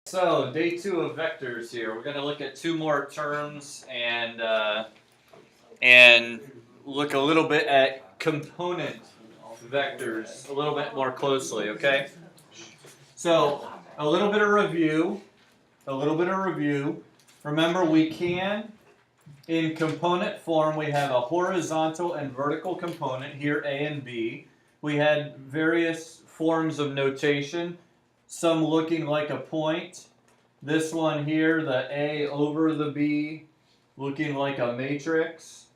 So, day 2 of vectors here. We're going to look at 2 more terms and look a little bit at component vectors a little bit more closely, okay? So, a little bit of review. Remember, we can, in component form, we have a horizontal and vertical component, here A and B. We had various forms of notation, some looking like a point. This one here, the A over the B, looking like a matrix,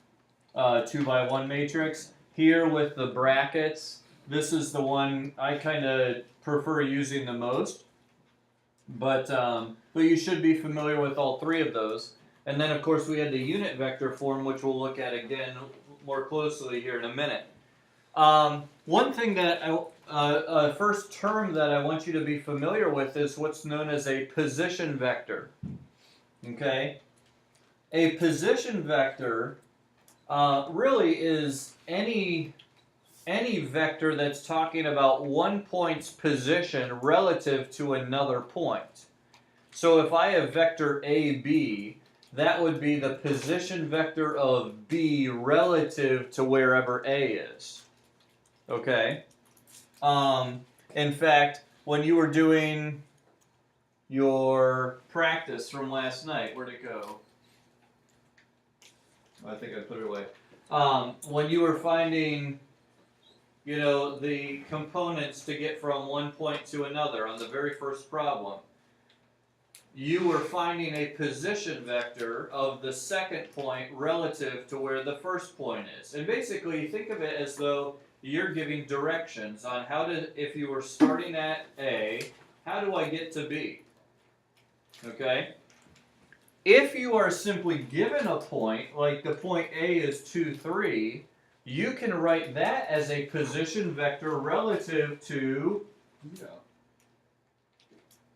2 by 1 matrix. Here with the brackets, this is the one I kind of prefer using the most. But you should be familiar with all 3 of those. And then, of course, we had the unit vector form, which we'll look at again more closely here in a minute. One thing that first term that I want you to be familiar with is what's known as a position vector. Okay? A position vector really is any vector that's talking about one point's position relative to another point. So if I have vector AB, that would be the position vector of B relative to wherever A is. Okay? In fact, when you were doing your practice from last night, where'd it go? I think I put it away. When you were finding, the components to get from one point to another on the very first problem, you were finding a position vector of the second point relative to where the first point is. And basically, think of it as though you're giving directions on how to, if you were starting at A, how do I get to B? Okay? If you are simply given a point, like the point A is 2, 3, you can write that as a position vector relative to,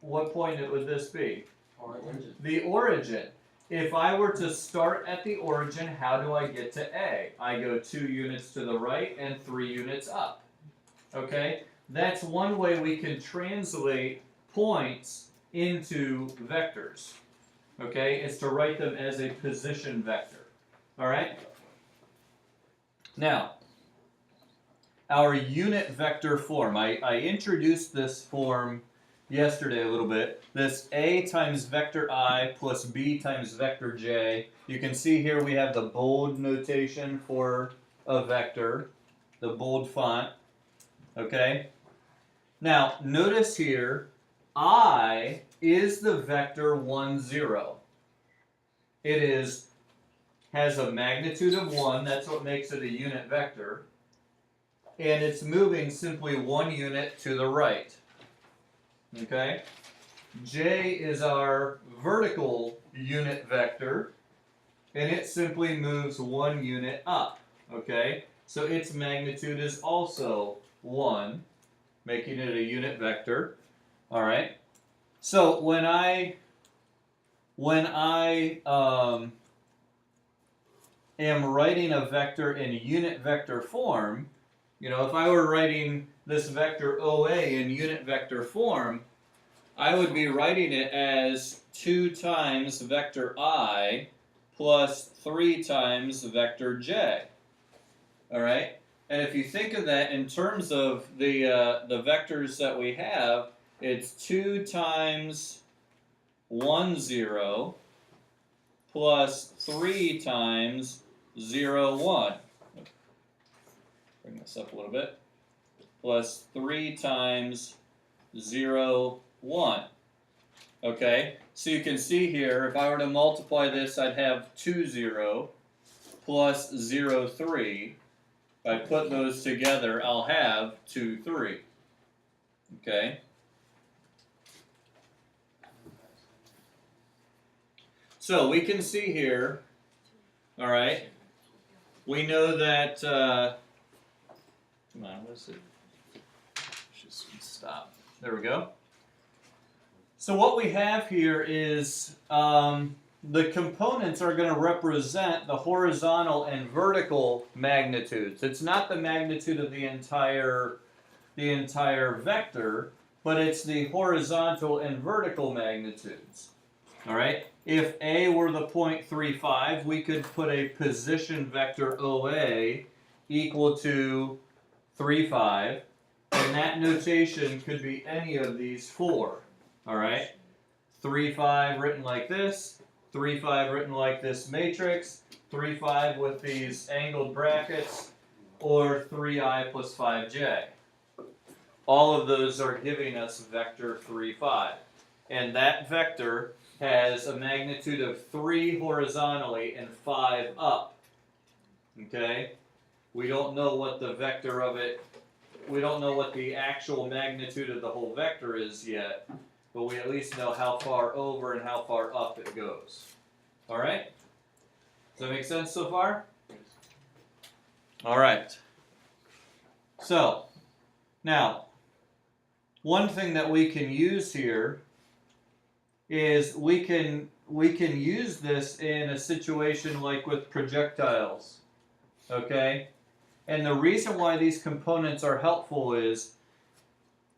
what point would this be? Origin. The origin. If I were to start at the origin, how do I get to A? I go 2 units to the right and 3 units up. Okay? That's one way we can translate points into vectors. Okay? Is to write them as a position vector. Alright? Now, our unit vector form. I introduced this form yesterday a little bit. This A times vector I plus B times vector J. You can see here we have the bold notation for a vector, the bold font. Okay? Now, notice here, I is the vector 1, 0. It has a magnitude of 1, that's what makes it a unit vector. And it's moving simply 1 unit to the right. Okay? J is our vertical unit vector, and it simply moves 1 unit up. Okay? So its magnitude is also 1, making it a unit vector. Alright? So when I am writing a vector in unit vector form, if I were writing this vector OA in unit vector form, I would be writing it as 2 times vector I plus 3 times vector J. Alright? And if you think of that in terms of the vectors that we have, it's 2 times 1, 0 plus 3 times 0, 1. Bring this up a little bit. Plus 3 times 0, 1. Okay, so you can see here, if I were to multiply this, I'd have 2, 0 plus 0, 3. If I put those together, I'll have 2, 3. Okay? So we can see here, alright, we know that, come on, what is it? Just stop. There we go. So what we have here is the components are going to represent the horizontal and vertical magnitudes. It's not the magnitude of the entire vector, but it's the horizontal and vertical magnitudes. All right? If A were the 0.35, we could put a position vector OA equal to 3,5, and that notation could be any of these four. All right? 3,5 written like this, 3,5 written like this matrix, 3,5 with these angled brackets, or 3i plus 5j. All of those are giving us vector 3,5. And that vector has a magnitude of 3 horizontally and 5 up. Okay? We don't know what the vector of it, we don't know what the actual magnitude of the whole vector is yet, but we at least know how far over and how far up it goes. Alright? Does that make sense so far? Alright. So, now, one thing that we can use here is we can use this in a situation like with projectiles. Okay? And the reason why these components are helpful is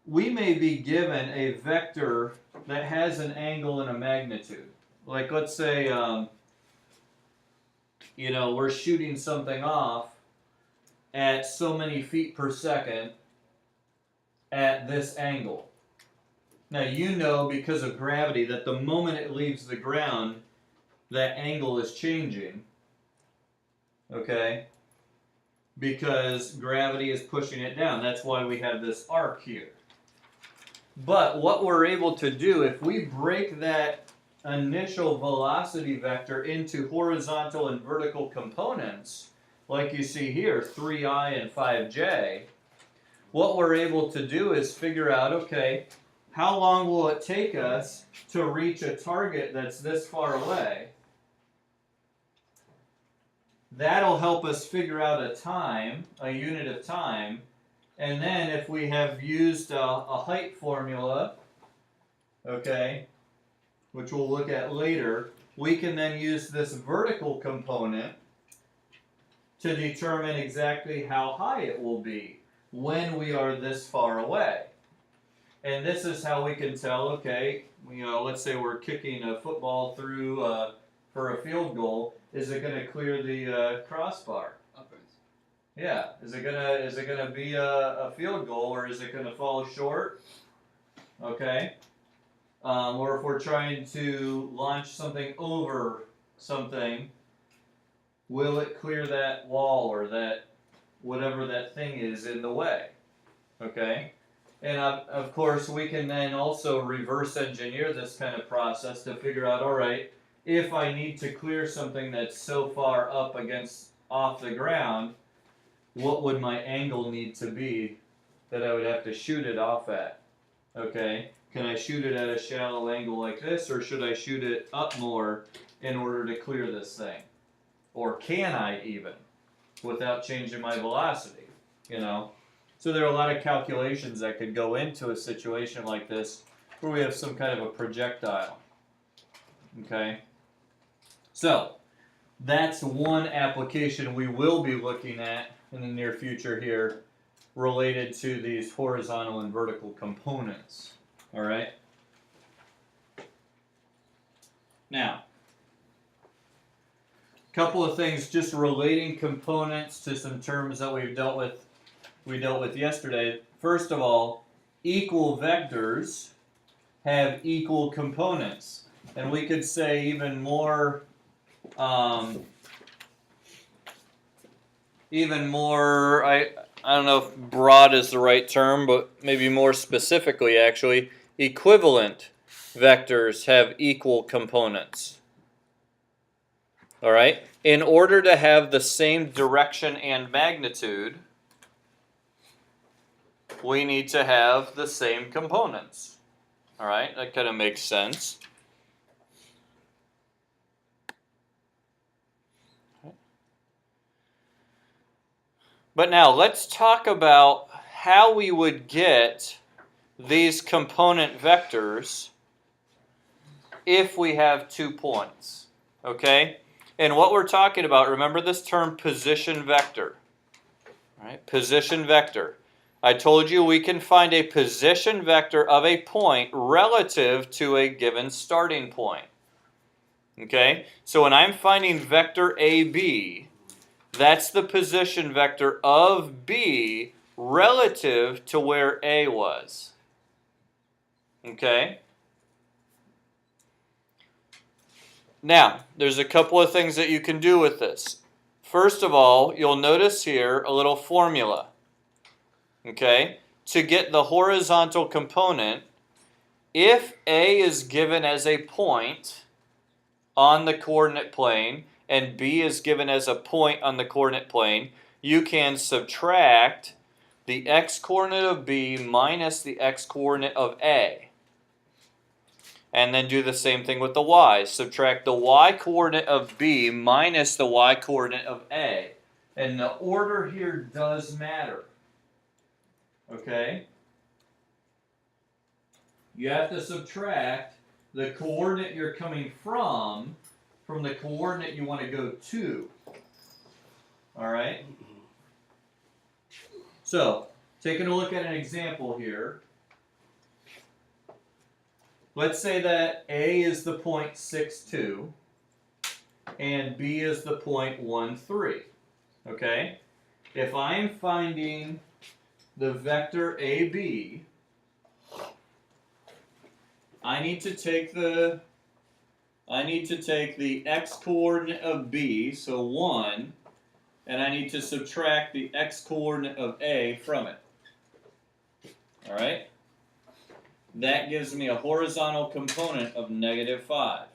we may be given a vector that has an angle and a magnitude. Like let's say, we're shooting something off at so many feet per second at this angle. Now you know because of gravity that the moment it leaves the ground, that angle is changing. Okay? Because gravity is pushing it down. That's why we have this arc here. But what we're able to do, if we break that initial velocity vector into horizontal and vertical components, like you see here, 3i and 5j, what we're able to do is figure out, okay, how long will it take us to reach a target that's this far away? That'll help us figure out a time, a unit of time, and then if we have used a height formula, okay, which we'll look at later, we can then use this vertical component to determine exactly how high it will be when we are this far away. And this is how we can tell, okay, let's say we're kicking a football through for a field goal. Is it going to clear the crossbar? Upwards. Yeah. Is it gonna be a field goal, or is it going to fall short? Okay. Or if we're trying to launch something over something, will it clear that wall or that whatever that thing is in the way? Okay. And of course, we can then also reverse engineer this kind of process to figure out, all right, if I need to clear something that's so far up off the ground, what would my angle need to be that I would have to shoot it off at? Okay, can I shoot it at a shallow angle like this, or should I shoot it up more in order to clear this thing? Or can I even, without changing my velocity, So there are a lot of calculations that could go into a situation like this where we have some kind of a projectile. Okay? So, that's one application we will be looking at in the near future here related to these horizontal and vertical components. Alright? Now, a couple of things just relating components to some terms that we dealt with yesterday. First of all, equal vectors have equal components. And we could say even more, I don't know if broad is the right term, but maybe more specifically actually, equivalent vectors have equal components. All right? In order to have the same direction and magnitude, we need to have the same components. All right? That kind of makes sense. But now let's talk about how we would get these component vectors if we have 2 points. Okay? And what we're talking about, remember this term position vector. Right? Position vector. I told you we can find a position vector of a point relative to a given starting point. Okay, so when I'm finding vector AB, that's the position vector of B relative to where A was. Okay? Now, there's a couple of things that you can do with this. First of all, you'll notice here a little formula. Okay? To get the horizontal component, if A is given as a point on the coordinate plane and B is given as a point on the coordinate plane, you can subtract the x-coordinate of B minus the x-coordinate of A. And then do the same thing with the y. Subtract the y-coordinate of B minus the y-coordinate of A. And the order here does matter. Okay? You have to subtract the coordinate you're coming from the coordinate you want to go to. Alright? So, taking a look at an example here. Let's say that A is the point 6, 2, and B is the point 1, 3. Okay? If I'm finding the vector AB, I need to take the x-coordinate of B, so 1, and I need to subtract the x-coordinate of A from it. Alright? That gives me a horizontal component of -5.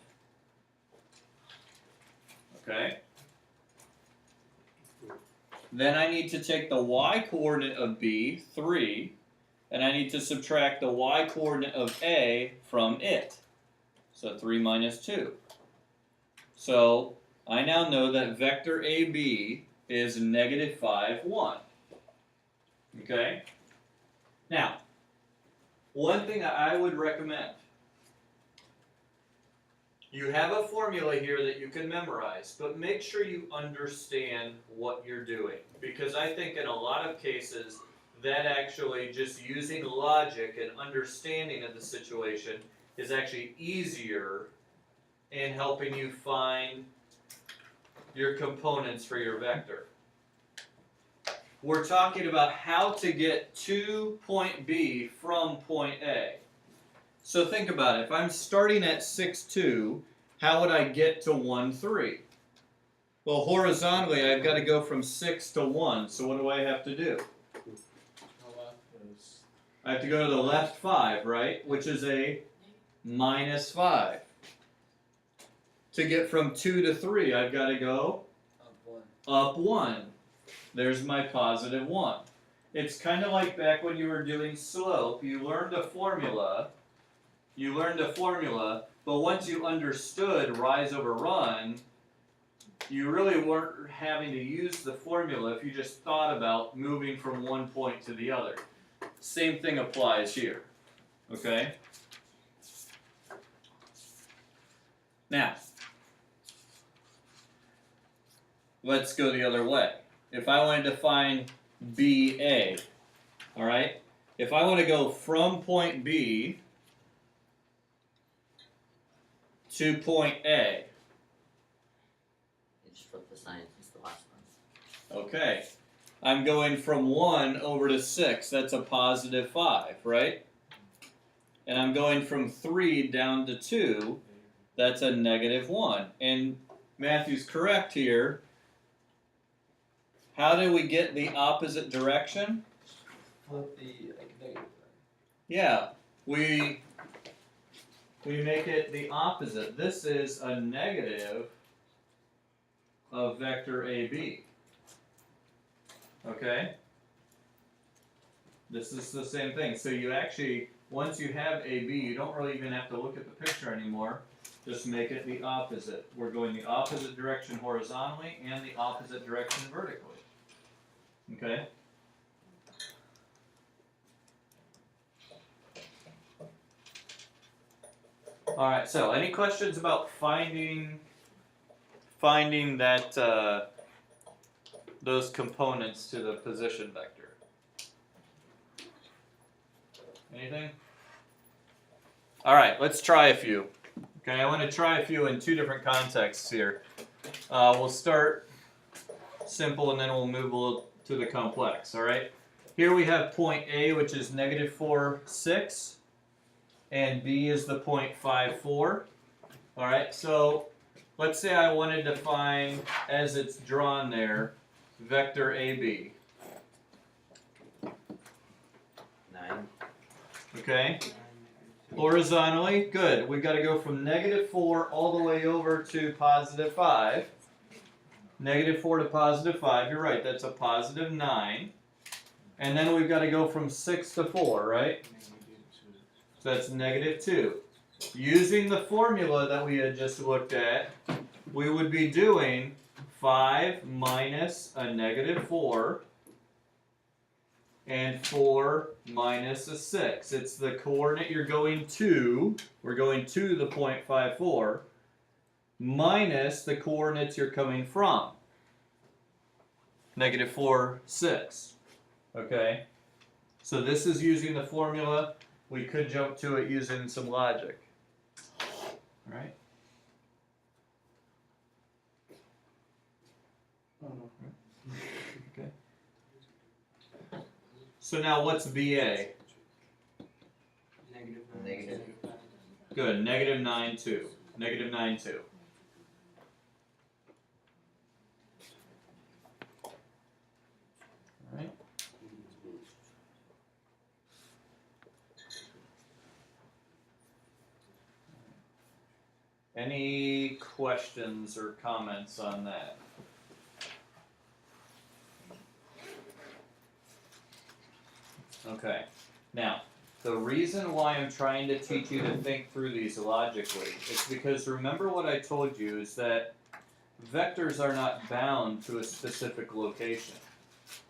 Okay? Then I need to take the y-coordinate of B, 3, and I need to subtract the y-coordinate of A from it. So 3 minus 2. So I now know that vector AB is -5, 1. Okay? Now, one thing that I would recommend, you have a formula here that you can memorize, but make sure you understand what you're doing. Because I think in a lot of cases, that actually just using logic and understanding of the situation is actually easier in helping you find your components for your vector. We're talking about how to get to point B from point A. So think about it. If I'm starting at 6, 2, how would I get to 1, 3? Well, horizontally, I've got to go from 6 to 1. So what do I have to do? I have to go to the left 5, right? Which is a -5. To get from 2 to 3, I've got to go up 1. There's my +1. It's kind of like back when you were doing slope. You learned a formula, but once you understood rise over run, you really weren't having to use the formula if you just thought about moving from one point to the other. Same thing applies here. Okay? Now, let's go the other way. If I wanted to find BA, all right? If I want to go from point B to point A. You just flip the sign, it's the last one. Okay. I'm going from 1 over to 6. That's a +5, right? And I'm going from 3 down to 2. That's a -1. And Matthew's correct here. How do we get the opposite direction? Flip the negative. Yeah, we make it the opposite. This is a negative of vector AB. Okay? This is the same thing. So you actually, once you have AB, you don't really even have to look at the picture anymore. Just make it the opposite. We're going the opposite direction horizontally and the opposite direction vertically. Okay? Alright, so any questions about finding that those components to the position vector? Anything? All right, let's try a few. Okay, I want to try a few in two different contexts here. We'll start simple and then we'll move a little to the complex. All right. Here we have point A, which is -4, 6, and B is the 0.54. All right. So let's say I wanted to find, as it's drawn there, vector AB. 9. Okay. Horizontally, good. We've got to go from -4 all the way over to +5. -4 to +5, you're right, that's a +9. And then we've got to go from 6 to 4, right? So that's -2. Using the formula that we had just looked at, we would be doing 5 minus a -4 and 4 minus a 6. It's the coordinate you're going to. We're going to the 0.54 minus the coordinates you're coming from. -4, 6. Okay? So this is using the formula. We could jump to it using some logic. All right? Okay. So now what's BA? Negative. Good, -9, 2. -9, 2. All right. Any questions or comments on that? Okay. Now, the reason why I'm trying to teach you to think through these logically is because remember what I told you is that vectors are not bound to a specific location.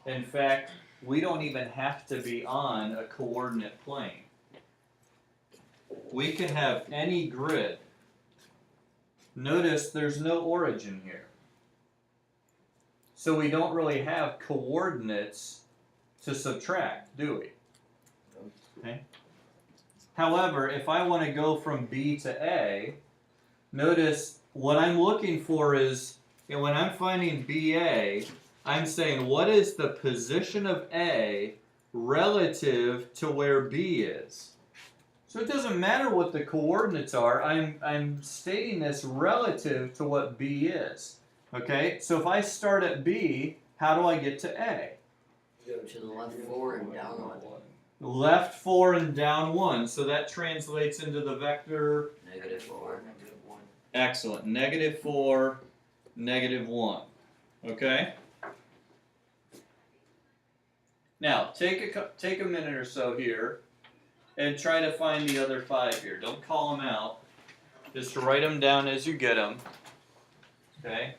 In fact, we don't even have to be on a coordinate plane. We can have any grid. Notice there's no origin here. So we don't really have coordinates to subtract, do we? Okay. However, if I want to go from B to A, notice what I'm looking for is, when I'm finding BA, I'm saying what is the position of A relative to where B is. So it doesn't matter what the coordinates are, I'm stating this relative to what B is. Okay, so if I start at B, how do I get to A? Go to the left 4 and down 1. Left 4 and down 1, so that translates into the vector. -4. Excellent. -4, -1. Okay? Now, take a minute or so here and try to find the other 5 here. Don't call them out. Just write them down as you get them. Okay?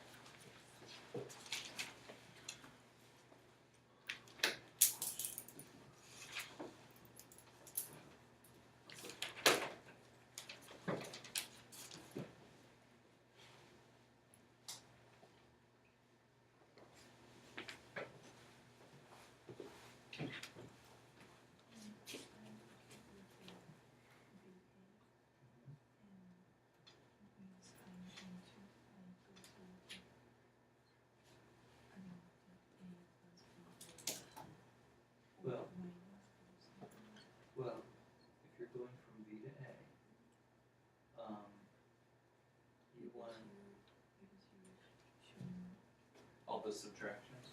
Well, if you're going from B to A, you want all the subtractions.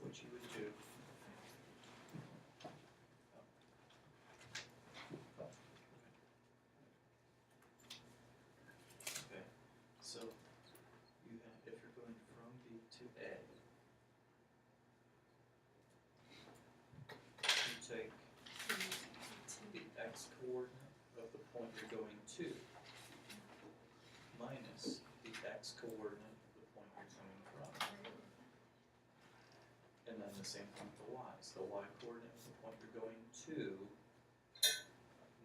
What you would do. Okay, so you have, if you're going from B to A, you take the x coordinate of the point you're going to minus the x coordinate of the point you're coming from. And then the same thing with the y's. The y coordinate of the point you're going to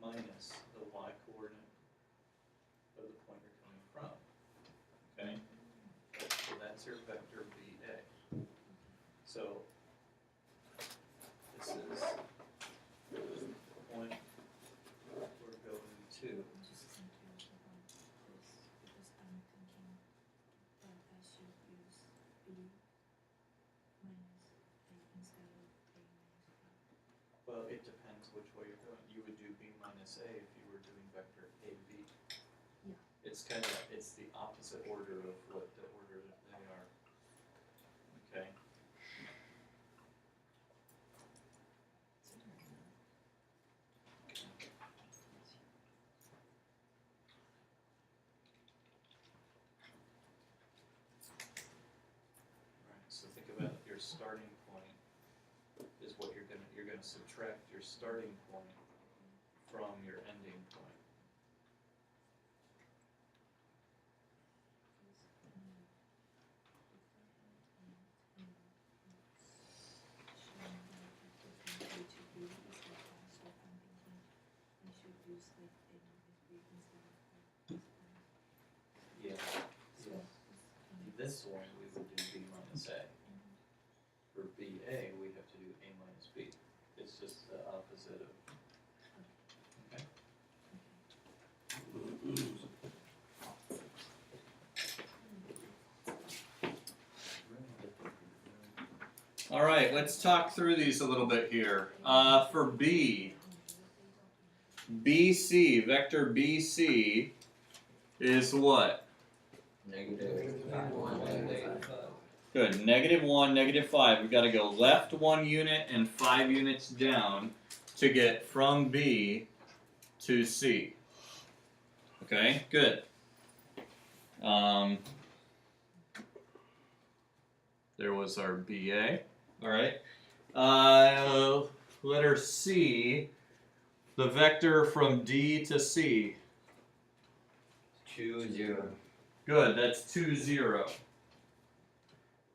minus the y coordinate of the point you're coming from. Okay? So that's your vector BA. So 2. Well, it depends which way you're going. You would do b minus a if you were doing vector a, b. Yeah. It's it's the opposite order of what the order that they are. Okay. Right, so think about your starting point is what you're gonna subtract your starting point from your ending point. Yeah. This one we would do b minus a. For ba we have to do a minus b. It's just the opposite of. Okay. All right, let's talk through these a little bit here. For b, BC, vector BC is what? Negative 1, negative 5. Good, -1, -5. We've got to go left 1 unit and 5 units down to get from B to C. Okay, good. There was our BA. All right. Letter C, the vector from D to C. 2, 0. Good, that's 2, 0.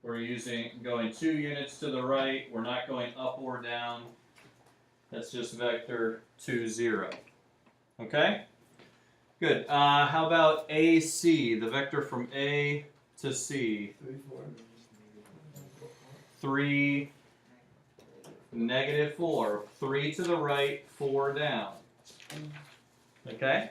We're going 2 units to the right. We're not going up or down. That's just vector 2, 0. Okay? Good. How about AC, the vector from A to C? 3, 4. 3, -4. 3 to the right, 4 down. Okay?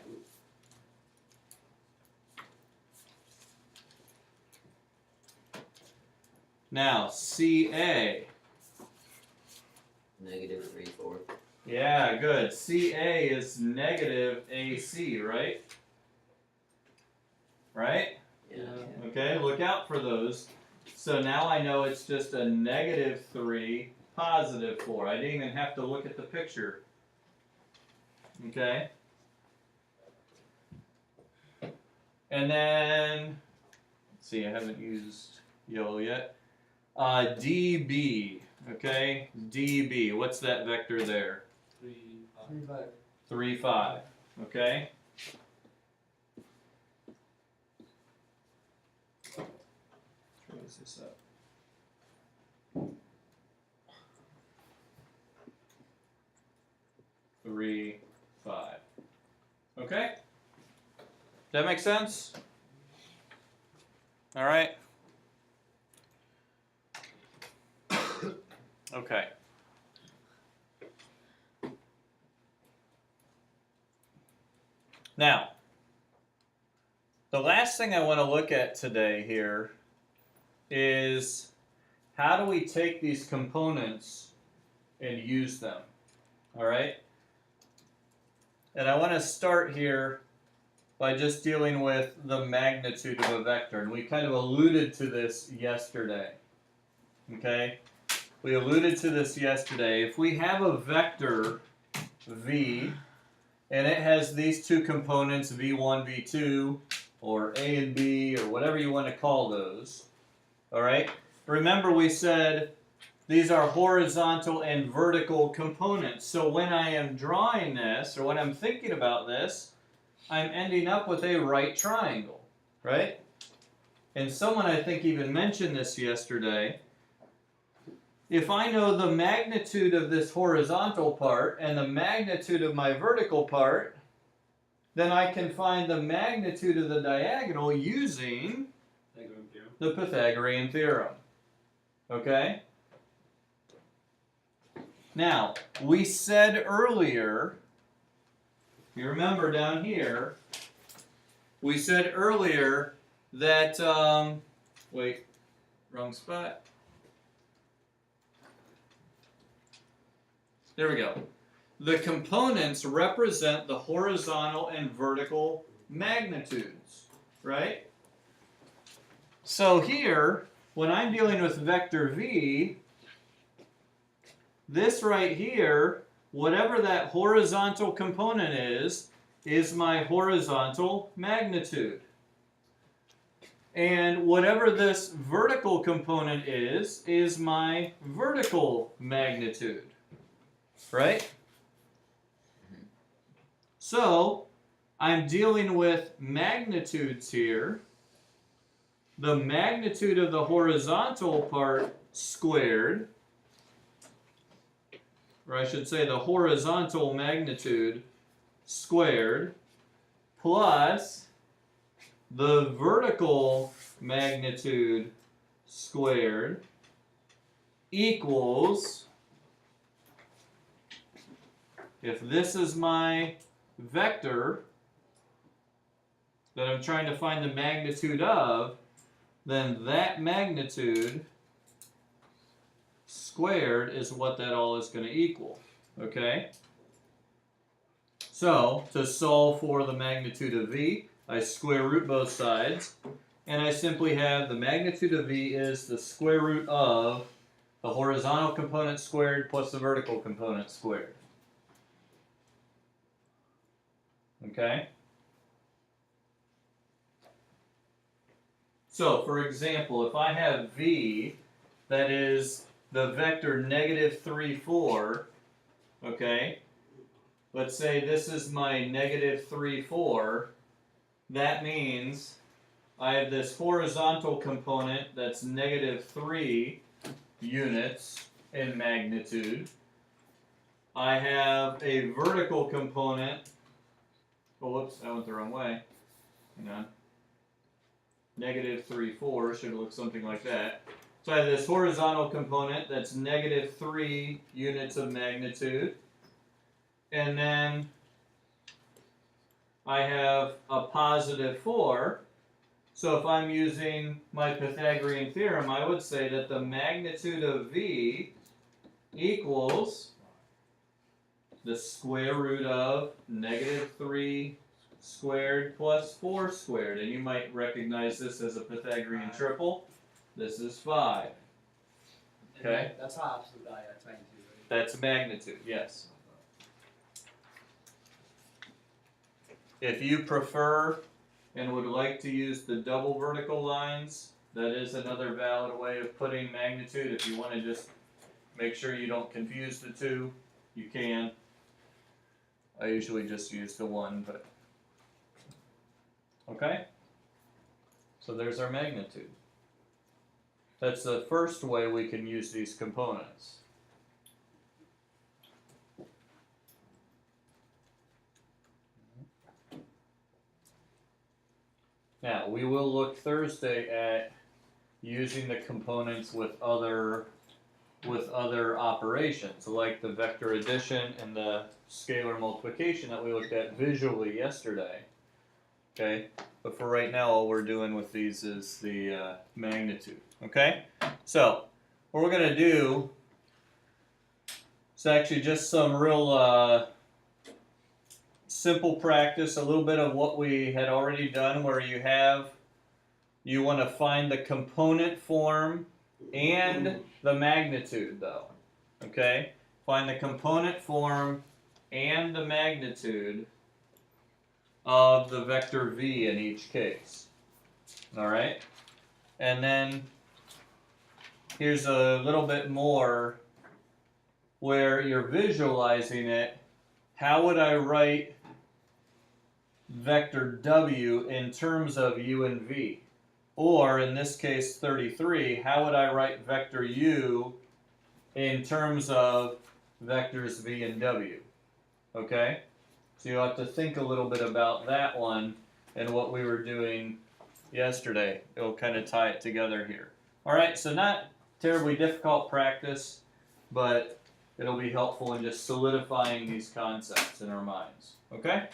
Now, CA. Negative 3, 4. Yeah, good. CA is negative AC, right? Right? Yeah. Okay, look out for those. So now I know it's just a -3, +4. I didn't even have to look at the picture. Okay? And then, let's see, I haven't used yellow yet. DB, okay? DB, what's that vector there? 3, 5. 3, 5, okay? Let's raise this up. Three, 5. Okay? That make sense? All right. Okay. Now, the last thing I want to look at today here is how do we take these components and use them? All right? And I want to start here by just dealing with the magnitude of a vector. And we kind of alluded to this yesterday. Okay? We alluded to this yesterday. If we have a vector v, and it has these two components, v1, v2, or a and b, or whatever you want to call those, all right? Remember we said these are horizontal and vertical components. So when I am drawing this, or when I'm thinking about this, I'm ending up with a right triangle, right? And someone I think even mentioned this yesterday. If I know the magnitude of this horizontal part and the magnitude of my vertical part, then I can find the magnitude of the diagonal using the Pythagorean theorem. Okay? Now, we said earlier you remember down here, we said earlier that, wait, wrong spot. There we go. The components represent the horizontal and vertical magnitudes, right? So here, when I'm dealing with vector v, this right here, whatever that horizontal component is my horizontal magnitude. And whatever this vertical component is my vertical magnitude. Right? So, I'm dealing with magnitudes here. The magnitude of the horizontal part squared, or I should say the horizontal magnitude squared, plus the vertical magnitude squared equals, if this is my vector that I'm trying to find the magnitude of, then that magnitude squared is what that all is going to equal. Okay? So, to solve for the magnitude of v, I square root both sides, and I simply have the magnitude of v is the square root of the horizontal component squared plus the vertical component squared. Okay? So, for example, if I have v that is the vector negative 3, 4, okay? Let's say this is my negative 3, 4. That means I have this horizontal component that's negative 3 units in magnitude. I have a vertical component. Oh, whoops, I went the wrong way. Hang on. Negative 3, 4 should look something like that. So I have this horizontal component that's negative 3 units of magnitude. And then I have a positive 4. So if I'm using my Pythagorean theorem, I would say that the magnitude of v equals the square root of negative 3 squared plus 4 squared. And you might recognize this as a Pythagorean triple. This is 5. Okay? That's not absolute value, that's magnitude, right? That's magnitude, yes. If you prefer and would like to use the double vertical lines, that is another valid way of putting magnitude. If you want to just make sure you don't confuse the two, you can. I usually just use the one, but okay? So there's our magnitude. That's the first way we can use these components. Now, we will look Thursday at using the components with other operations, like the vector addition and the scalar multiplication that we looked at visually yesterday. Okay? But for right now, all we're doing with these is the magnitude. Okay? So, what we're going to do is actually just some real simple practice, a little bit of what we had already done, where you want to find the component form and the magnitude, though. Okay? Find the component form and the magnitude of the vector v in each case. Alright? And then here's a little bit more where you're visualizing it. How would I write vector w in terms of u and v? Or, in this case, 33, how would I write vector u in terms of vectors v and w? Okay? So you'll have to think a little bit about that one and what we were doing yesterday. It'll kind of tie it together here. Alright, so not terribly difficult practice, but it'll be helpful in just solidifying these concepts in our minds. Okay?